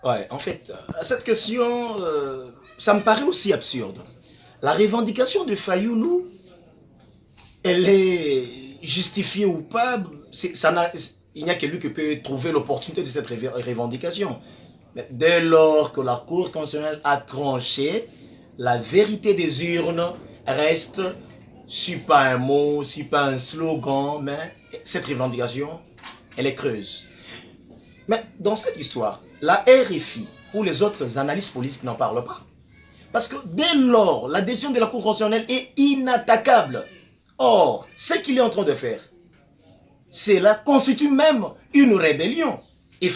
Ouais, en fait, cette question, ça me paraît aussi absurde. La revendication de Fayoulou, elle est justifiée ou pas, il n'y a que lui qui peut trouver l'opportunité de cette revendication. Mais dès lors que la Cour constitutionnelle a tranché, la vérité des urnes reste, si pas un mot, si pas un slogan, mais cette revendication, elle est creuse. Mais dans cette histoire, la RFI ou les autres analystes politiques n'en parlent pas. Parce que dès lors, la décision de la Cour constitutionnelle est inattaquable. Or, ce qu'il est en train de faire, cela constitue même une rébellion. Et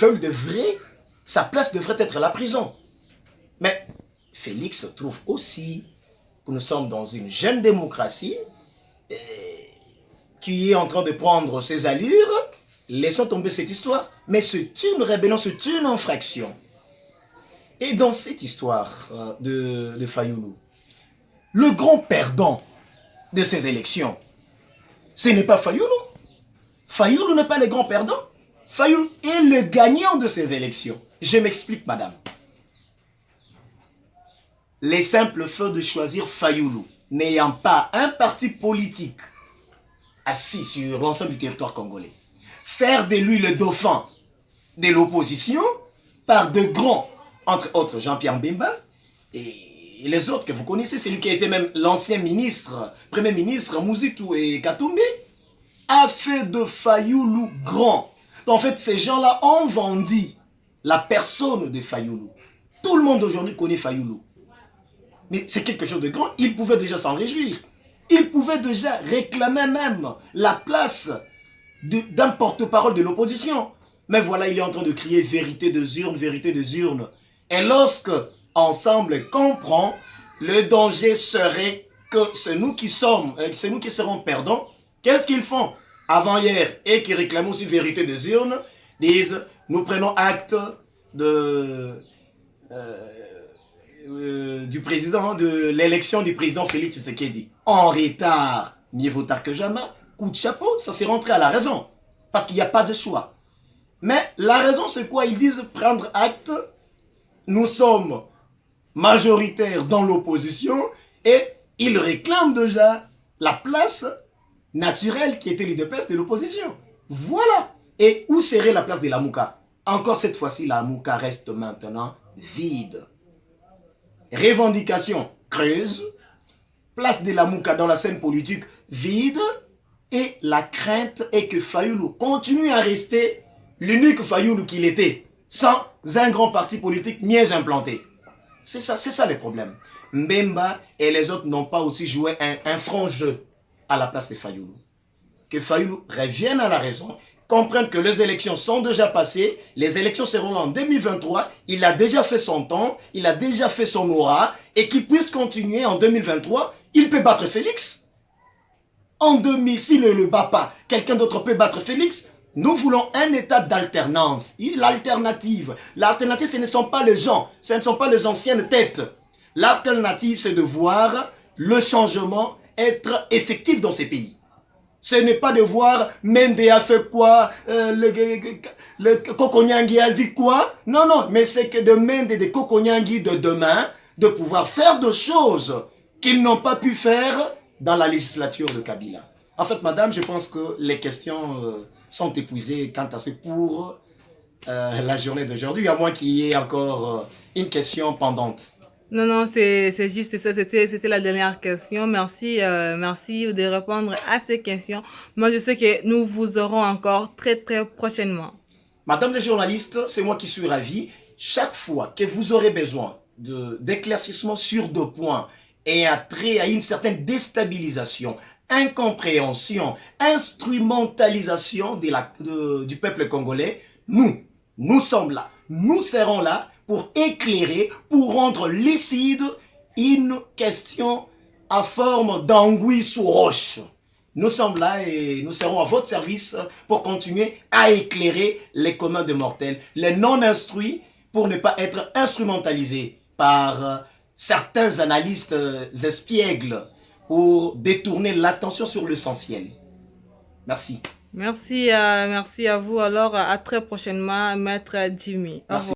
sa place devrait être la prison. Mais Félix trouve aussi que nous sommes dans une jeune démocratie qui est en train de prendre ses allures. Laissons tomber cette histoire. Mais c'est une rébellion, c'est une infraction. Et dans cette histoire de Fayoulou, le grand perdant de ces élections, ce n'est pas Fayoulou. Fayoulou n'est pas le grand perdant. Fayoulou est le gagnant de ces élections. Je m'explique, madame. Les simples faits de choisir Fayoulou, n'ayant pas un parti politique assis sur l'ensemble du territoire congolais, faire de lui le dauphin de l'opposition par de grands, entre autres Jean-Pierre Mbemba et les autres que vous connaissez, celui qui a été même l'ancien ministre, premier ministre Mouzitou et Katumbi, a fait de Fayoulou grand. En fait, ces gens-là ont vendu la personne de Fayoulou. Tout le monde aujourd'hui connaît Fayoulou. Mais c'est quelque chose de grand. Il pouvait déjà s'en réjouir. Il pouvait déjà réclamer même la place d'un porte-parole de l'opposition. Mais voilà, il est en train de crier vérité des urnes, vérité des urnes. Et lorsque, ensemble, comprend, le danger serait que c'est nous qui serons perdants. Qu'est-ce qu'ils font avant-hier et qui réclament aussi vérité des urnes, disent, nous prenons acte du président, de l'élection du président Félix Tshisekedi. En retard, mieux vaut tard que jamais, coup de chapeau, ça s'est rentré à la raison. Parce qu'il n'y a pas de choix. Mais la raison, c'est quoi? Ils disent prendre acte, nous sommes majoritaires dans l'opposition et ils réclament déjà la place naturelle qui était l'UDPS de l'opposition. Voilà. Et où serait la place de la Mouka? Encore cette fois-ci, la Mouka reste maintenant vide. Revendication creuse, place de la Mouka dans la scène politique vide, et la crainte est que Fayoulou continue à rester l'unique Fayoulou qu'il était, sans un grand parti politique mieux implanté. C'est ça le problème. Mbemba et les autres n'ont pas aussi joué un franc jeu à la place de Fayoulou. Que Fayoulou revienne à la raison, comprennent que les élections sont déjà passées, les élections seront en 2023, il a déjà fait son temps, il a déjà fait son aura, et qu'il puisse continuer en 2023, il peut battre Félix. En 2000, s'il ne le bat pas, quelqu'un d'autre peut battre Félix. Nous voulons un état d'alternance. L'alternative, ce ne sont pas les gens, ce ne sont pas les anciennes têtes. L'alternative, c'est de voir le changement être effectif dans ces pays. Ce n'est pas de voir Mende a fait quoi, le Kokonyangi a dit quoi. Non, non, mais c'est que de Mende et de Kokonyangi de demain, de pouvoir faire des choses qu'ils n'ont pas pu faire dans la législature de Kabila. En fait, madame, je pense que les questions sont épuisées quant à ce pour la journée d'aujourd'hui, à moins qu'il y ait encore une question pendante. Non, non, c'est juste ça, c'était la dernière question. Merci, merci de répondre à ces questions. Moi, je sais que nous vous aurons encore très, très prochainement. Madame la journaliste, c'est moi qui suis ravi. Chaque fois que vous aurez besoin d'éclaircissement sur deux points et à trait à une certaine déstabilisation, incompréhension, instrumentalisation du peuple congolais, nous sommes là, nous serons là pour éclairer, pour rendre lucide une question à forme d'anguille sous roche. Nous sommes là et nous serons à votre service pour continuer à éclairer les communs des mortels, les non-instruits, pour ne pas être instrumentalisés par certains analystes espiègles pour détourner l'attention sur l'essentiel. Merci. Merci, merci à vous. Alors, à très prochainement, Maître Jimmy. Au revoir.